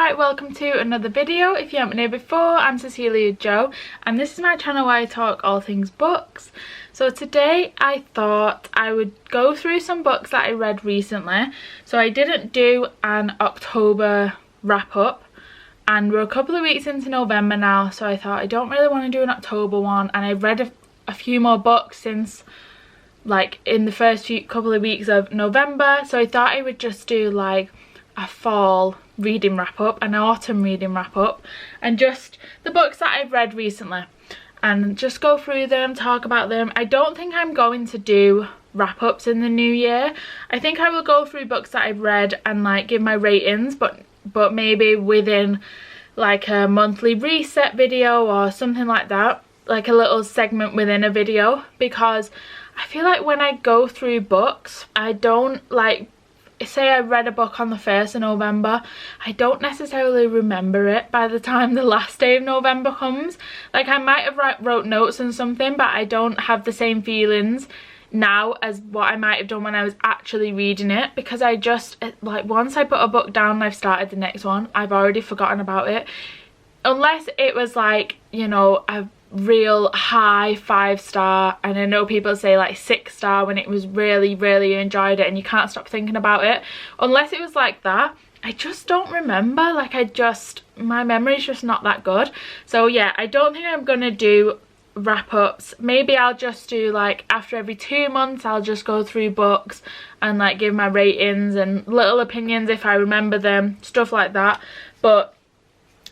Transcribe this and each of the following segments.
Hi, welcome to another video. If you haven't been here before, I'm Cecilia Joe and this is my channel where I talk all things books. So today I thought I would go through some books that I read recently. So I didn't do an October wrap up and we're a couple of weeks into November now, so I thought I don't really want to do an October one, and I've read a few more books since like in the first couple of weeks of November, so I thought I would just do like a fall reading wrap up, an autumn reading wrap up, and just the books that I've read recently and just go through them, talk about them. I don't think I'm going to do wrap ups in the new year. I think I will go through books that I've read and like give my ratings, but maybe within like a monthly reset video or something like that, like a little segment within a video, because I feel like when I go through books, I don't like, say I read a book on the 1st of November, I don't necessarily remember it by the time the last day of November comes. Like I might have wrote notes and something, but I don't have the same feelings now as what I might have done when I was actually reading it, because I just, like, once I put a book down and I've started the next one, I've already forgotten about it. Unless it was like, you know, a real high 5-star, and I know people say like 6-star when it was really you enjoyed it and you can't stop thinking about it. Unless it was like that, I just don't remember. Like my memory's just not that good. So yeah, I don't think I'm gonna do wrap-ups. Maybe I'll just do like after every 2 months I'll just go through books and like give my ratings and little opinions if I remember them, stuff like that. But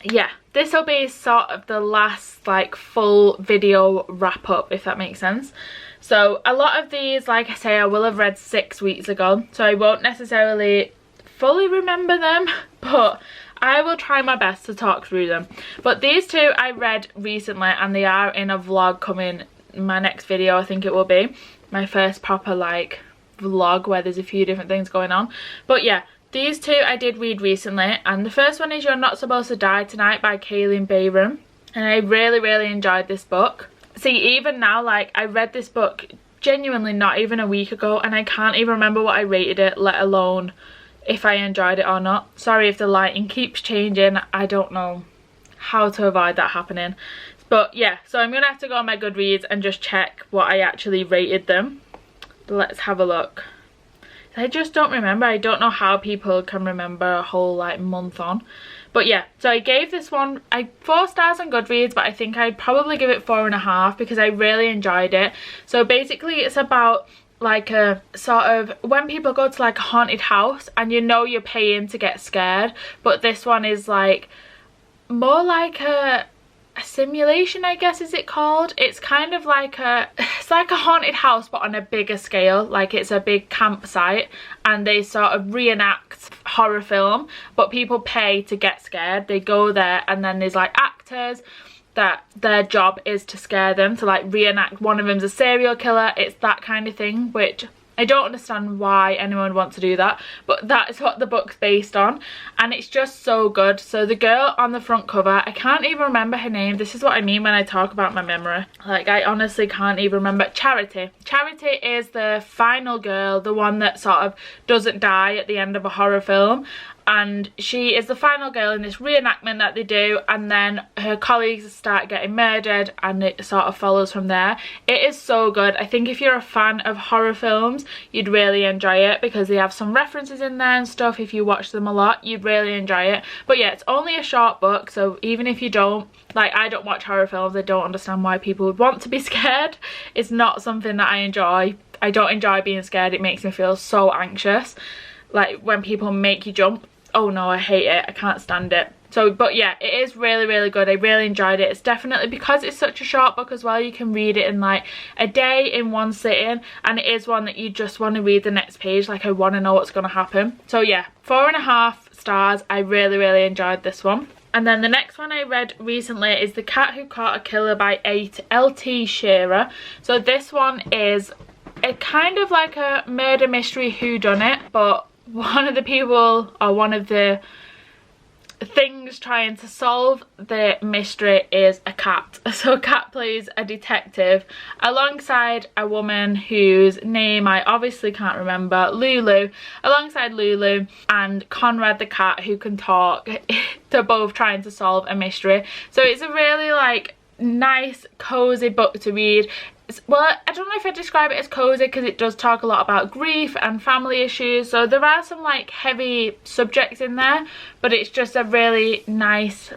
yeah, this will be sort of the last like full video wrap up, if that makes sense. So a lot of these, like I say, I will have read 6 weeks ago, so I won't necessarily fully remember them, but I will try my best to talk through them. But these two I read recently and they are in a vlog coming, my next video I think it will be. My first proper like vlog where there's a few different things going on. But yeah, these two I did read recently, and the first one is You're Not Supposed to Die Tonight by Kaylin Bayram, and I really enjoyed this book. See, even now, like, I read this book genuinely not even a week ago and I can't even remember what I rated it, let alone if I enjoyed it or not. Sorry if the lighting keeps changing, I don't know how to avoid that happening. But yeah, so I'm gonna have to go on my Goodreads and just check what I actually rated them. Let's have a look. I just don't remember. I don't know how people can remember a whole like month on. But yeah, so I gave this one 4 stars on Goodreads, but I think I'd probably give it 4.5 because I really enjoyed it. So basically it's about like a sort of when people go to like a haunted house and you know you're paying to get scared, but this one is like more like a simulation, I guess, is it called? It's kind of like it's like a haunted house but on a bigger scale. Like it's a big campsite and they sort of reenact horror film, but people pay to get scared. They go there and then there's like actors that their job is to scare them, to like reenact. One of them's a serial killer. It's that kind of thing, which I don't understand why anyone would want to do that, but that is what the book's based on, and it's just so good. So the girl on the front cover, I can't even remember her name. This is what I mean when I talk about my memory. Like, I honestly can't even remember. Charity. Charity is the final girl, the one that sort of doesn't die at the end of a horror film. And she is the final girl in this reenactment that they do, and then her colleagues start getting murdered and it sort of follows from there. It is so good. I think if you're a fan of horror films, you'd really enjoy it because they have some references in there and stuff. If you watch them a lot, you'd really enjoy it. But yeah, it's only a short book, so even if you don't, like, I don't watch horror films, I don't understand why people would want to be scared. It's not something that I enjoy. I don't enjoy being scared. It makes me feel so anxious. Like when people make you jump, oh no, I hate it. I can't stand it. So, but yeah, it is really good. I really enjoyed it. It's definitely, because it's such a short book as well, you can read it in like a day, in one sitting, and it is one that you just want to read the next page. Like, I want to know what's going to happen. So yeah, 4.5 stars. I really enjoyed this one. And then the next one I read recently is The Cat Who Caught a Killer by L.T. Shearer. So this one is a kind of like a murder mystery whodunit, but one of the people, or one of the things trying to solve the mystery is a cat. So a cat plays a detective alongside a woman whose name I obviously can't remember, Lulu, alongside Lulu and Conrad the cat who can talk. they're both trying to solve a mystery. So it's a really like nice cozy book to read. Well, I don't know if I describe it as cozy because it does talk a lot about grief and family issues, so there are some like heavy subjects in there, but it's just a really nice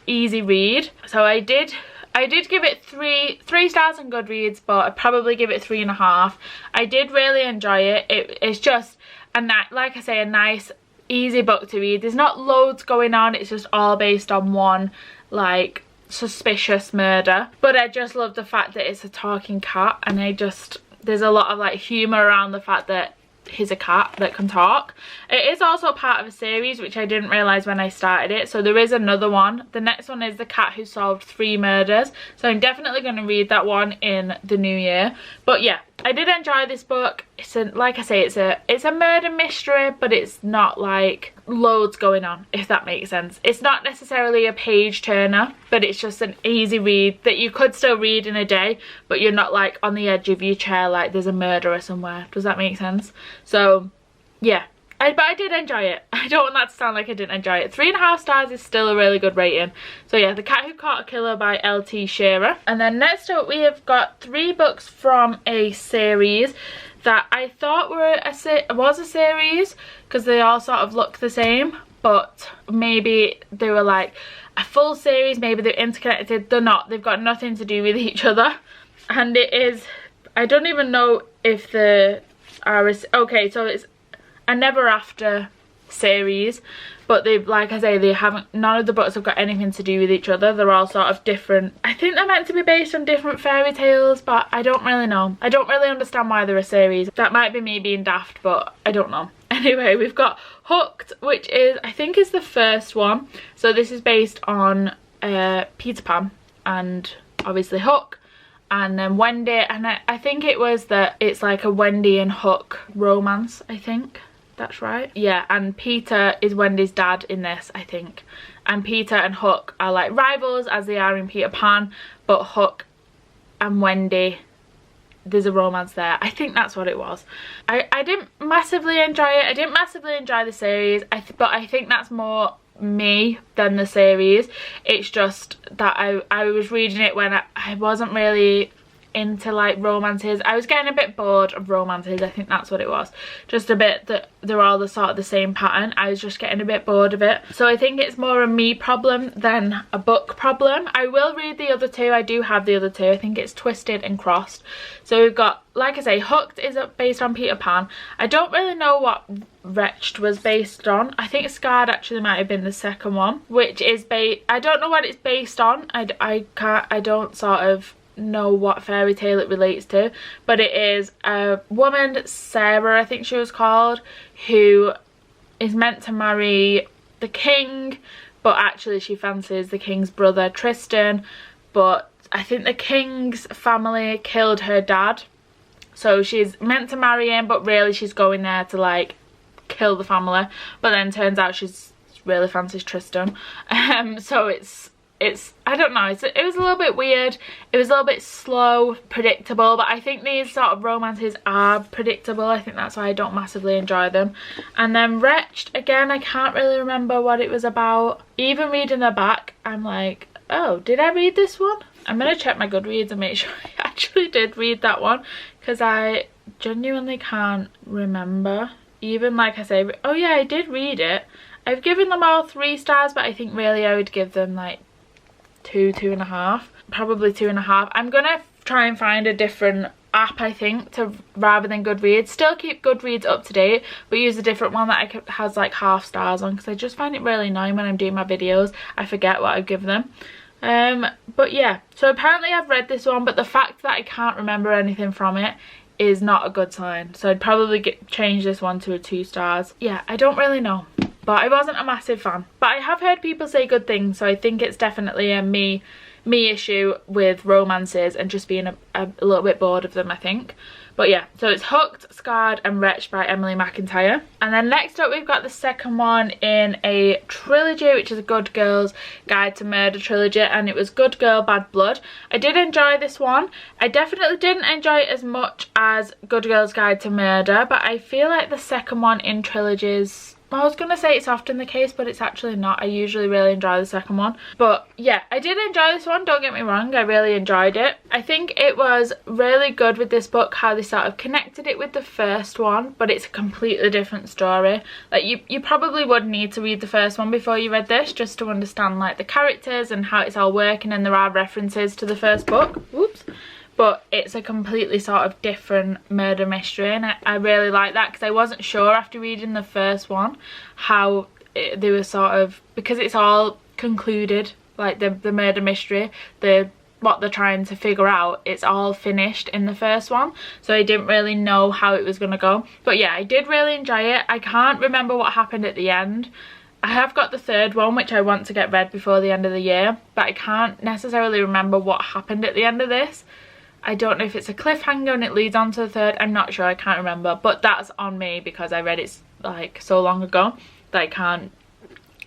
easy read. So I did give it three stars on Goodreads, but I'd probably give it 3.5. I did really enjoy it. It's just like I say, a nice easy book to read. There's not loads going on, it's just all based on one like suspicious murder, but I just love the fact that it's a talking cat, and there's a lot of like humor around the fact that he's a cat that can talk. It is also part of a series, which I didn't realise when I started it, so there is another one. The next one is The Cat Who Solved 3 Murders, so I'm definitely going to read that one in the new year. But yeah, I did enjoy this book. Like I say, it's a murder mystery, but it's not like loads going on, if that makes sense. It's not necessarily a page turner, but it's just an easy read that you could still read in a day, but you're not like on the edge of your chair like there's a murderer somewhere. Does that make sense? So yeah, but I did enjoy it. I don't want that to sound like I didn't enjoy it. 3.5 stars is still a really good rating. So yeah, The Cat Who Caught a Killer by L.T. Shearer. And then next up we have got 3 books from a series that I thought was a series because they all sort of look the same, but maybe they were like a full series, maybe they're interconnected. They're not. They've got nothing to do with each other. And it is, I don't even know if the okay, so it's a Never After series, but they, like I say, none of the books have got anything to do with each other. They're all sort of different. I think they're meant to be based on different fairy tales, but I don't really know. I don't really understand why they're a series. That might be me being daft, but I don't know. Anyway, we've got Hooked, which I think is the first one. So this is based on Peter Pan and obviously Hook, and then Wendy, and I think it was that it's like a Wendy and Hook romance, I think. That's right. Yeah, and Peter is Wendy's dad in this, I think. And Peter and Hook are like rivals as they are in Peter Pan, but Hook and Wendy, there's a romance there. I think that's what it was. I didn't massively enjoy it. I didn't massively enjoy the series, but I think that's more me than the series. It's just that I was reading it when I wasn't really into like romances. I was getting a bit bored of romances. I think that's what it was. Just a bit that they're all the sort of the same pattern. I was just getting a bit bored of it. So I think it's more a me problem than a book problem. I will read the other 2. I do have the other 2. I think it's Twisted and Crossed. So we've got, like I say, Hooked is based on Peter Pan. I don't really know what Wretched was based on. I think Scarred actually might have been the second one, which is I don't know what it's based on. I don't sort of know what fairy tale it relates to, but it is a woman, Sarah I think she was called, who is meant to marry the king, but actually she fancies the king's brother Tristan, but I think the king's family killed her dad, so she's meant to marry him, but really she's going there to like kill the family, but then turns out she's really fancies Tristan. So it's I don't know, it was a little bit weird. It was a little bit slow, predictable, but I think these sort of romances are predictable. I think that's why I don't massively enjoy them. And then Wretched, again, I can't really remember what it was about. Even reading the back, I'm like, oh, did I read this one? I'm gonna check my Goodreads and make sure I actually did read that one, because I genuinely can't remember. Even like I say, oh yeah, I did read it. I've given them all 3 stars, but I think really I would give them like 2.5, probably 2.5. I'm gonna try and find a different app, I think, rather than Goodreads. Still keep Goodreads up to date, but use a different one that has like half stars on, because I just find it really annoying when I'm doing my videos. I forget what I've given them. But yeah, so apparently I've read this one, but the fact that I can't remember anything from it is not a good sign. So I'd probably change this one to a 2 stars. Yeah, I don't really know, but I wasn't a massive fan. But I have heard people say good things, so I think it's definitely a me issue with romances and just being a little bit bored of them, I think. But yeah, so it's Hooked, Scarred and Wretched by Emily McIntyre. And then next up we've got the second one in a trilogy, which is a Good Girl's Guide to Murder trilogy, and it was Good Girl, Bad Blood. I did enjoy this one. I definitely didn't enjoy it as much as Good Girl's Guide to Murder, but I feel like the second one in trilogies I was gonna say it's often the case, but it's actually not. I usually really enjoy the second one. But yeah, I did enjoy this one, don't get me wrong, I really enjoyed it. I think it was really good with this book how they sort of connected it with the first one, but it's a completely different story. Like you probably would need to read the first one before you read this, just to understand like the characters and how it's all working, and there are references to the first book. Oops. But it's a completely sort of different murder mystery, and I really like that, because I wasn't sure after reading the first one how they were sort of, because it's all concluded, like the murder mystery, what they're trying to figure out, it's all finished in the first one, so I didn't really know how it was gonna go. But yeah, I did really enjoy it. I can't remember what happened at the end. I have got the third one, which I want to get read before the end of the year, but I can't necessarily remember what happened at the end of this. I don't know if it's a cliffhanger and it leads on to the third. I'm not sure, I can't remember. But that's on me because I read it like so long ago that I can't,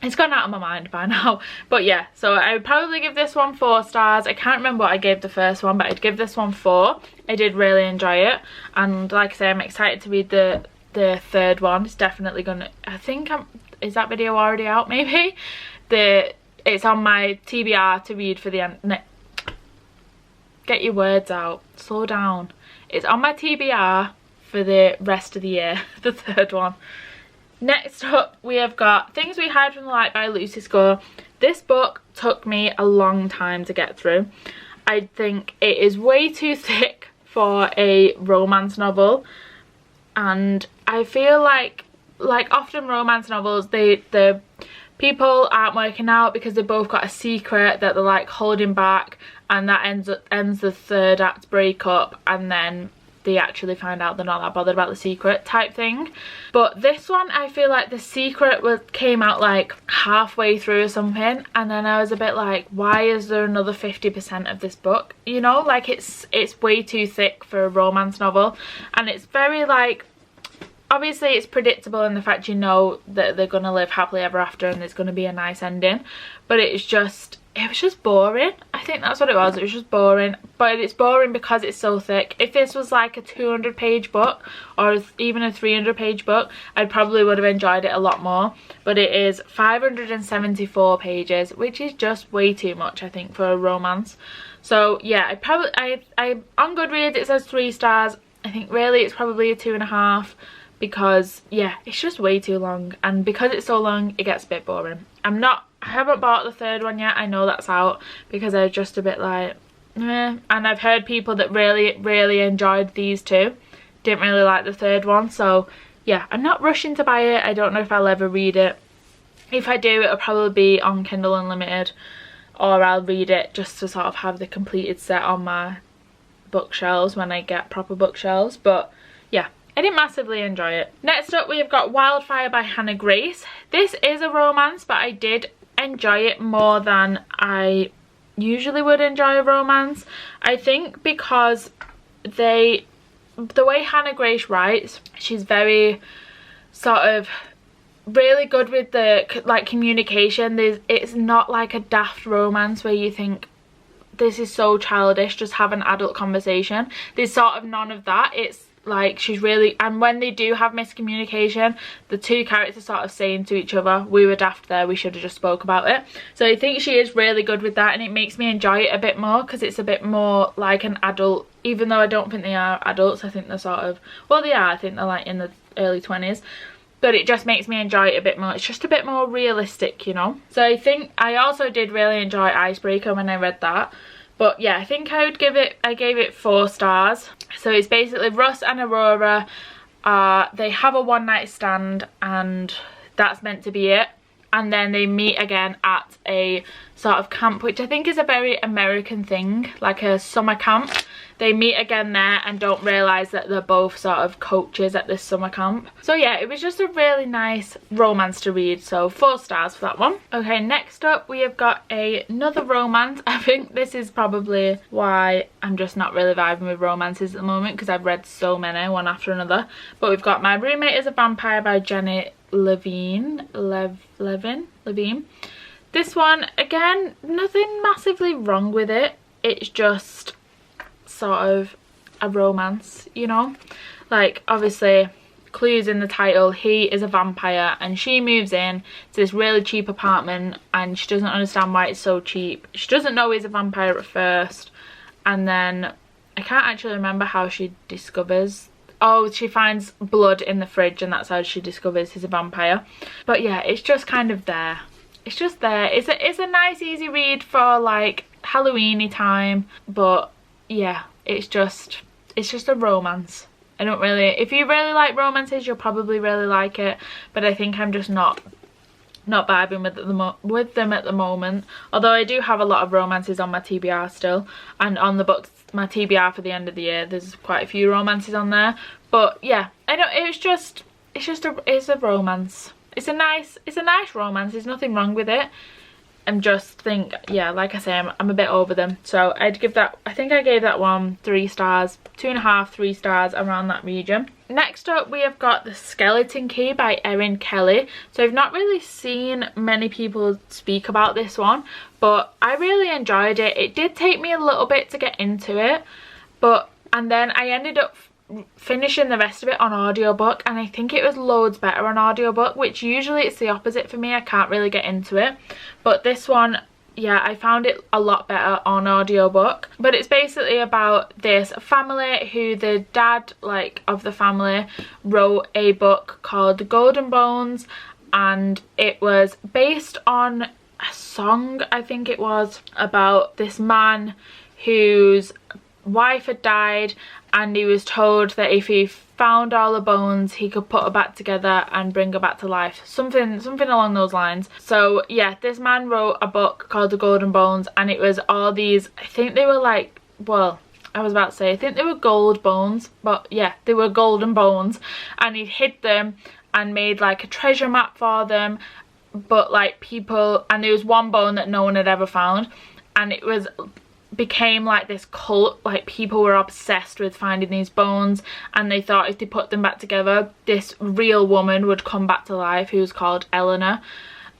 it's gone out of my mind by now. But yeah, so I would probably give this one 4 stars. I can't remember what I gave the first one, but I'd give this one 4. I did really enjoy it. And like I say, I'm excited to read the third one. It's definitely gonna, I think is that video already out maybe? It's on my TBR to read for the end. Get your words out, slow down. It's on my TBR for the rest of the year, the third one. Next up, we have got Things We Hide from the Light by Lucy Score. This book took me a long time to get through. I think it is way too thick for a romance novel, and I feel like often romance novels, the people aren't working out because they've both got a secret that they're like holding back, and that ends the third act breakup, and then they actually find out they're not that bothered about the secret type thing. But this one, I feel like the secret came out like halfway through or something, and then I was a bit like, why is there another 50% of this book? You know, like it's way too thick for a romance novel, and it's very like, obviously it's predictable in the fact you know that they're gonna live happily ever after and there's gonna be a nice ending, but it was just boring. I think that's what it was. It was just boring, but it's boring because it's so thick. If this was like a 200-page book or even a 300-page book, I probably would have enjoyed it a lot more, but it is 574 pages, which is just way too much, I think, for a romance. So yeah, I on Goodreads it says 3 stars. I think really it's probably a 2.5, because yeah, it's just way too long, and because it's so long it gets a bit boring. I haven't bought the third one yet. I know that's out because I was just a bit like eh. And I've heard people that really enjoyed these two, didn't really like the third one. So yeah, I'm not rushing to buy it. I don't know if I'll ever read it. If I do, it'll probably be on Kindle Unlimited, or I'll read it just to sort of have the completed set on my bookshelves when I get proper bookshelves. But yeah, I didn't massively enjoy it. Next up, we have got Wildfire by Hannah Grace. This is a romance, but I did enjoy it more than I usually would enjoy a romance. I think because the way Hannah Grace writes, she's very sort of really good with the like communication. It's not like a daft romance where you think this is so childish, just have an adult conversation. There's sort of none of that. It's like she's really, and when they do have miscommunication, the two characters sort of saying to each other, we were daft there, we should have just spoke about it. So I think she is really good with that, and it makes me enjoy it a bit more because it's a bit more like an adult, even though I don't think they are adults. I think they're sort of, well they are, I think they're like in the early 20s, but it just makes me enjoy it a bit more. It's just a bit more realistic, you know. So I think I also did really enjoy Icebreaker when I read that. But yeah, I think I gave it 4 stars. So it's basically Russ and Aurora, they have a one-night stand and that's meant to be it. And then they meet again at a sort of camp, which I think is a very American thing, like a summer camp. They meet again there and don't realise that they're both sort of coaches at this summer camp. So yeah, it was just a really nice romance to read, so 4 stars for that one. Okay, next up we have got another romance. I think this is probably why I'm just not really vibing with romances at the moment, because I've read so many, one after another. But we've got My Roommate is a Vampire by Jenny Levine. This one, again, nothing massively wrong with it. It's just sort of a romance, you know. Like obviously clues in the title, he is a vampire and she moves in to this really cheap apartment and she doesn't understand why it's so cheap. She doesn't know he's a vampire at first, and then I can't actually remember how she discovers. Oh, she finds blood in the fridge and that's how she discovers he's a vampire. But yeah, it's just kind of there. It's just there. It's a nice easy read for like Halloween-y time, but yeah, it's just a romance. I don't really, if you really like romances, you'll probably really like it, but I think I'm just not vibing with them at the moment. Although I do have a lot of romances on my TBR still, and on the books, my TBR for the end of the year, there's quite a few romances on there. But yeah, I know it's a romance. It's a nice romance. There's nothing wrong with it. I'm just think, yeah, like I say, I'm a bit over them. So I'd give that, I think I gave that one 3 stars, 2.5, 3 stars, around that region. Next up we have got The Skeleton Key by Erin Kelly. So I've not really seen many people speak about this one, but I really enjoyed it. It did take me a little bit to get into it, and then I ended up finishing the rest of it on audiobook, and I think it was loads better on audiobook, which usually it's the opposite for me. I can't really get into it, but this one, yeah, I found it a lot better on audiobook. But it's basically about this family who the dad, like, of the family wrote a book called The Golden Bones, and it was based on a song, I think it was, about this man whose wife had died, and he was told that if he found all the bones he could put her back together and bring her back to life, something along those lines. So yeah, this man wrote a book called The Golden Bones, and it was all these, I think they were like, well, I was about to say I think they were gold bones, but yeah, they were golden bones, and he hid them and made like a treasure map for them. But like people, and there was one bone that no one had ever found, and it became like this cult. Like people were obsessed with finding these bones, and they thought if they put them back together, this real woman would come back to life who was called Eleanor.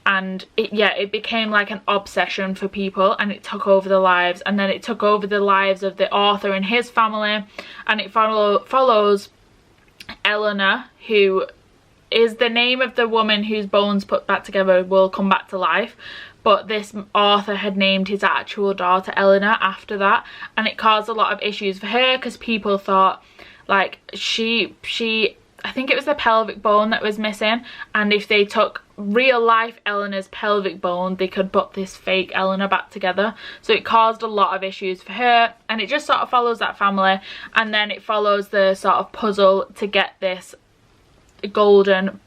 And it became like an obsession for people, and it took over their lives, and then it took over the lives of the author and his family. And it follows Eleanor, who is the name of the woman whose bones put back together will come back to life. But this author had named his actual daughter Eleanor after that, and it caused a lot of issues for her because people thought like I think it was the pelvic bone that was missing, and if they took real life Eleanor's pelvic bone they could put this fake Eleanor back together. So it caused a lot of issues for her, and it just sort of follows that family, and then it follows the sort of puzzle to get this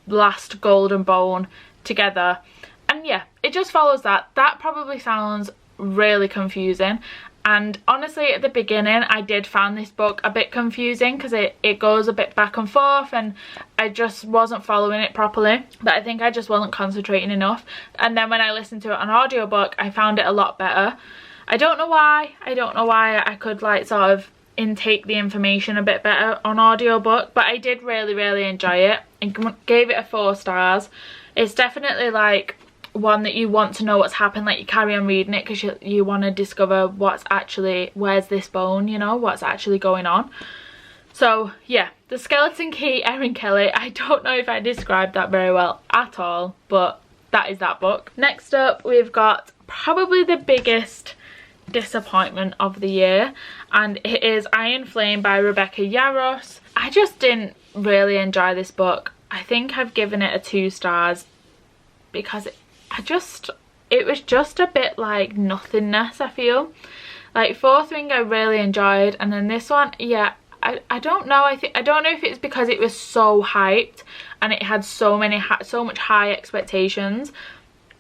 last golden bone together. And yeah, it just follows that. That probably sounds really confusing, and honestly at the beginning I did find this book a bit confusing because it goes a bit back and forth, and I just wasn't following it properly. But I think I just wasn't concentrating enough, and then when I listened to it on audiobook I found it a lot better. I don't know why I could like sort of intake the information a bit better on audiobook, but I did really enjoy it and gave it a 4 stars. It's definitely like one that you want to know what's happened, like you carry on reading it because you want to discover where's this bone, you know, what's actually going on. So yeah, The Skeleton Key, Erin Kelly. I don't know if I described that very well at all, but that is that book. Next up we've got probably the biggest disappointment of the year, and it is Iron Flame by Rebecca Yarros. I just didn't really enjoy this book. I think I've given it a 2 stars because it was just a bit like nothingness. I feel like Fourth Wing I really enjoyed, and then this one, yeah, I don't know. I don't know if it's because it was so hyped and it had so much high expectations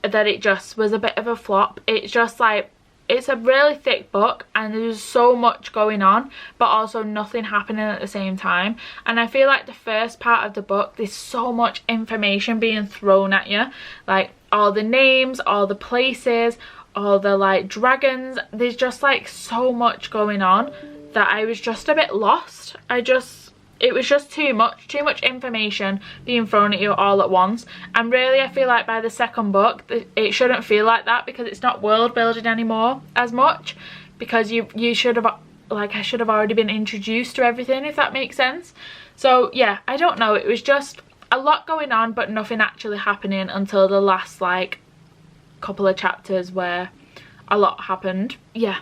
that it just was a bit of a flop. It's just like, it's a really thick book and there's so much going on but also nothing happening at the same time, and I feel like the first part of the book there's so much information being thrown at you, like all the names, all the places, all the like dragons. There's just like so much going on that I was just a bit lost. It was just too much information being thrown at you all at once. And really I feel like by the second book it shouldn't feel like that, because it's not world building anymore as much, because you should have like I should have already been introduced to everything, if that makes sense. So yeah, I don't know, it was just a lot going on but nothing actually happening until the last like couple of chapters where a lot happened. Yeah,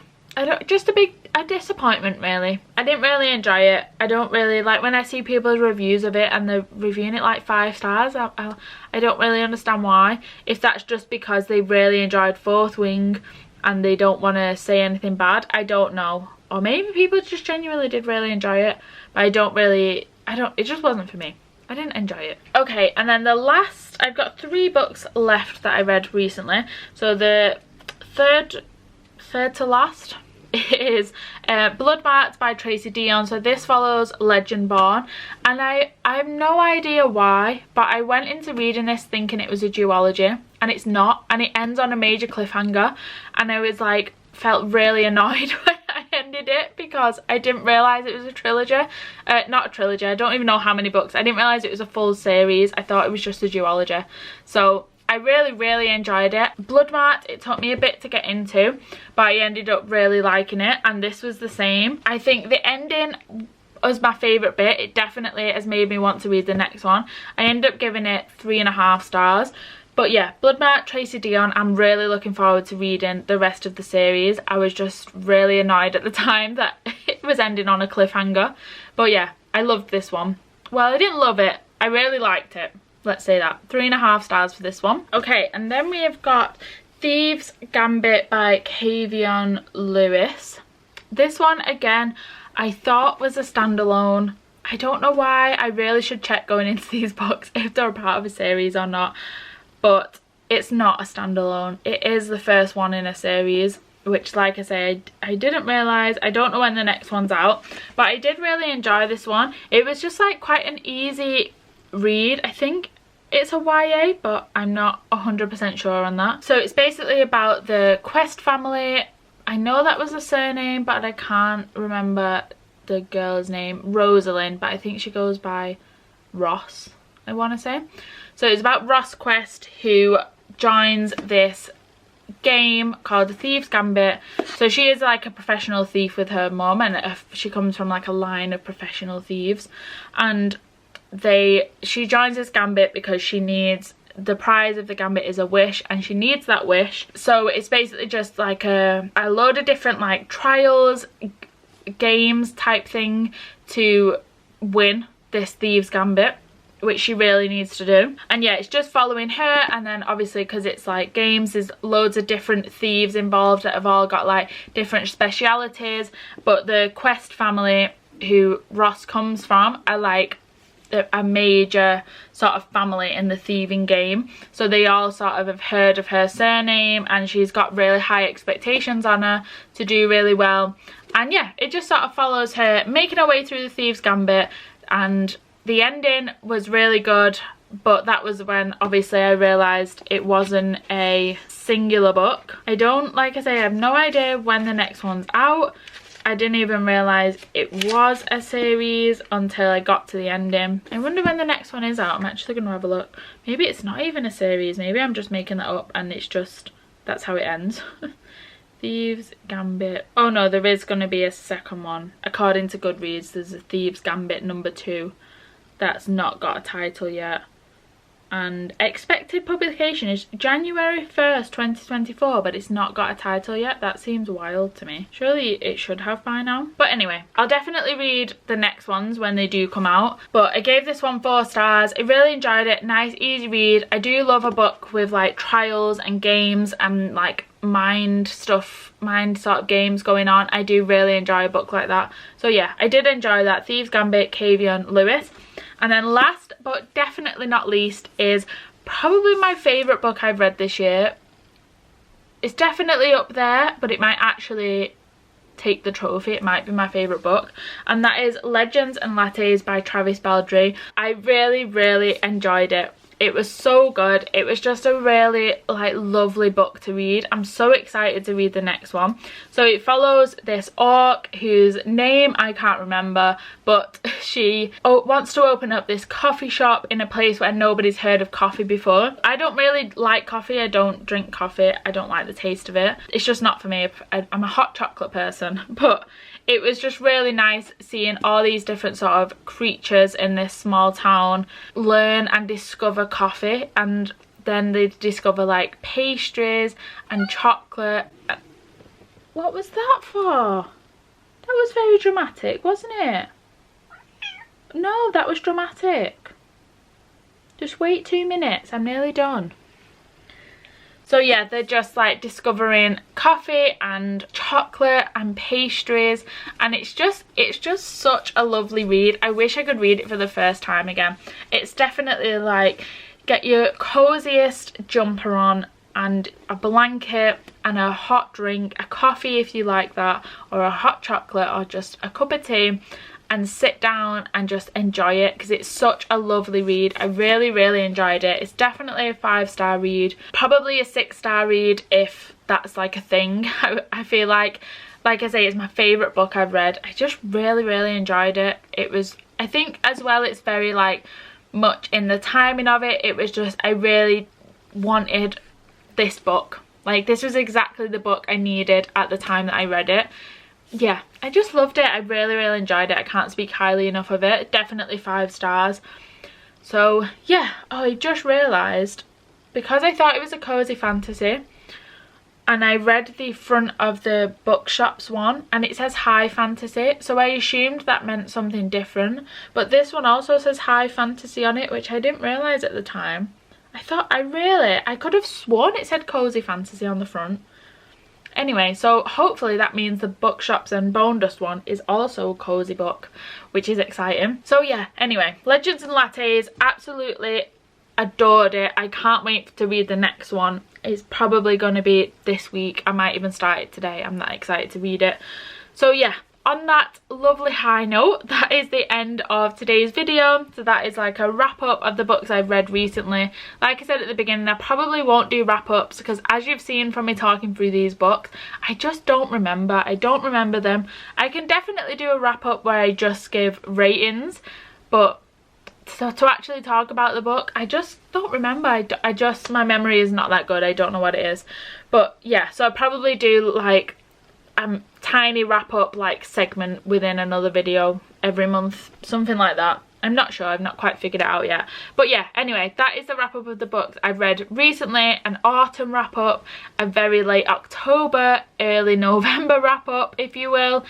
just a disappointment really. I didn't really enjoy it. I don't really like when I see people's reviews of it and they're reviewing it like 5 stars. I don't really understand why. If that's just because they really enjoyed Fourth Wing and they don't want to say anything bad, I don't know. Or maybe people just genuinely did really enjoy it, but it just wasn't for me. I didn't enjoy it. Okay, and then the last, I've got 3 books left that I read recently. So the third to last is Blood Marks by Tracy Deonn. So this follows Legendborn, and I have no idea why, but I went into reading this thinking it was a duology, and it's not, and it ends on a major cliffhanger, and I was like, felt really annoyed when I ended it because I didn't realise it was a trilogy. Not a trilogy, I don't even know how many books. I didn't realise it was a full series. I thought it was just a duology. So I really enjoyed it. Bloodmarked, it took me a bit to get into, but I ended up really liking it, and this was the same. I think the ending was my favourite bit. It definitely has made me want to read the next one. I ended up giving it 3.5 stars. But yeah, Bloodmarked, Tracy Deonn, I'm really looking forward to reading the rest of the series. I was just really annoyed at the time that it was ending on a cliffhanger. But yeah, I loved this one. Well, I didn't love it. I really liked it. Let's say that. 3.5 stars for this one. Okay, and then we have got Thieves Gambit by Kavion Lewis. This one, again, I thought was a standalone. I don't know why. I really should check going into these books if they're a part of a series or not. But it's not a standalone. It is the first one in a series, which, like I said, I didn't realise. I don't know when the next one's out, but I did really enjoy this one. It was just like quite an easy read. I think it's a YA, but I'm not 100% sure on that. So it's basically about the Quest family. I know that was a surname, but I can't remember the girl's name. Rosalind, but I think she goes by Ross, I want to say. So it's about Ross Quest, who joins this game called the Thieves Gambit. So she is like a professional thief with her mum, and she comes from like a line of professional thieves, and she joins this gambit because she needs, the prize of the gambit is a wish, and she needs that wish. So it's basically just like a load of different like trials, games type thing to win this Thieves Gambit, which she really needs to do. And yeah, it's just following her, and then obviously because it's like games, there's loads of different thieves involved that have all got like different specialities. But the Quest family, who Ross comes from, are like a major sort of family in the thieving game. So they all sort of have heard of her surname, and she's got really high expectations on her to do really well. And yeah, it just sort of follows her making her way through the Thieves Gambit, and the ending was really good. But that was when obviously I realised it wasn't a singular book. Like I say, I have no idea when the next one's out. I didn't even realise it was a series until I got to the ending. I wonder when the next one is out. I'm actually going to have a look. Maybe it's not even a series. Maybe I'm just making that up and it's just, that's how it ends. Thieves Gambit. Oh no, there is going to be a second one. According to Goodreads, there's a Thieves Gambit #2 that's not got a title yet. And expected publication is January 1st, 2024, but it's not got a title yet. That seems wild to me. Surely it should have by now. But anyway, I'll definitely read the next ones when they do come out. But I gave this one 4 stars. I really enjoyed it. Nice, easy read. I do love a book with like trials and games and like mind sort of games going on. I do really enjoy a book like that. So yeah, I did enjoy that. Thieves Gambit, Kavion Lewis. And then last but definitely not least is probably my favourite book I've read this year. It's definitely up there, but it might actually take the trophy. It might be my favourite book, and that is Legends and Lattes by Travis Baldree. I really enjoyed it. It was so good. It was just a really like lovely book to read. I'm so excited to read the next one. So it follows this orc whose name I can't remember, but she wants to open up this coffee shop in a place where nobody's heard of coffee before. I don't really like coffee. I don't drink coffee. I don't like the taste of it. It's just not for me. I'm a hot chocolate person, but it was just really nice seeing all these different sort of creatures in this small town learn and discover coffee, and then they discover like pastries and chocolate. What was that for? That was very dramatic, wasn't it? No, that was dramatic. Just wait 2 minutes, I'm nearly done. So yeah, they're just like discovering coffee and chocolate and pastries, and it's just such a lovely read. I wish I could read it for the first time again. It's definitely like get your coziest jumper on and a blanket and a hot drink, a coffee if you like that, or a hot chocolate, or just a cup of tea, and sit down and just enjoy it, because it's such a lovely read. I really enjoyed it. It's definitely a 5-star read, probably a 6-star read if that's like a thing. I feel like I say, it's my favourite book I've read. I just really enjoyed it. It was, I think as well, it's very like much in the timing of it. It was just, I really wanted this book. Like, this was exactly the book I needed at the time that I read it. Yeah, I just loved it. I really enjoyed it. I can't speak highly enough of it. Definitely 5 stars. So yeah, I just realised, because I thought it was a cozy fantasy, and I read the front of the bookshops one and it says high fantasy, so I assumed that meant something different, but this one also says high fantasy on it, which I didn't realise at the time. I could have sworn it said cozy fantasy on the front. Anyway, so hopefully that means the Bookshops and Bone Dust one is also a cozy book, which is exciting. So yeah, anyway, Legends and Lattes, absolutely adored it. I can't wait to read the next one. It's probably going to be this week. I might even start it today. I'm that excited to read it. So yeah, on that lovely high note, that is the end of today's video. So that is like a wrap up of the books I've read recently. Like I said at the beginning, I probably won't do wrap ups because, as you've seen from me talking through these books, I just don't remember. I don't remember them. I can definitely do a wrap up where I just give ratings, but so to actually talk about the book, I just don't remember. My memory is not that good. I don't know what it is. But yeah, so I'll probably do like tiny wrap up like segment within another video every month, something like that. I'm not sure, I've not quite figured it out yet. But yeah, anyway, that is the wrap up of the books I've read recently. An autumn wrap up, a very late October, early November wrap up, if you will.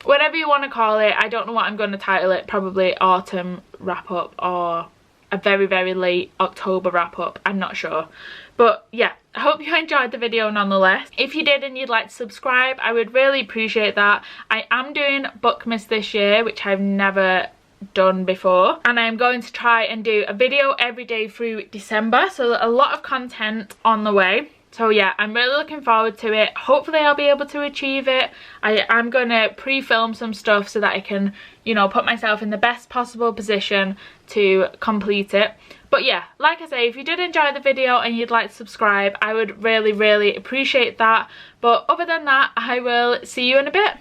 Whatever you want to call it. I don't know what I'm going to title it. Probably autumn wrap up or a very late October wrap up. I'm not sure. But yeah, I hope you enjoyed the video nonetheless. If you did and you'd like to subscribe, I would really appreciate that. I am doing Bookmas this year, which I've never done before, and I'm going to try and do a video every day through December, so a lot of content on the way. So yeah, I'm really looking forward to it. Hopefully I'll be able to achieve it. I'm going to pre-film some stuff so that I can, you know, put myself in the best possible position to complete it. But yeah, like I say, if you did enjoy the video and you'd like to subscribe, I would really appreciate that. But other than that, I will see you in a bit.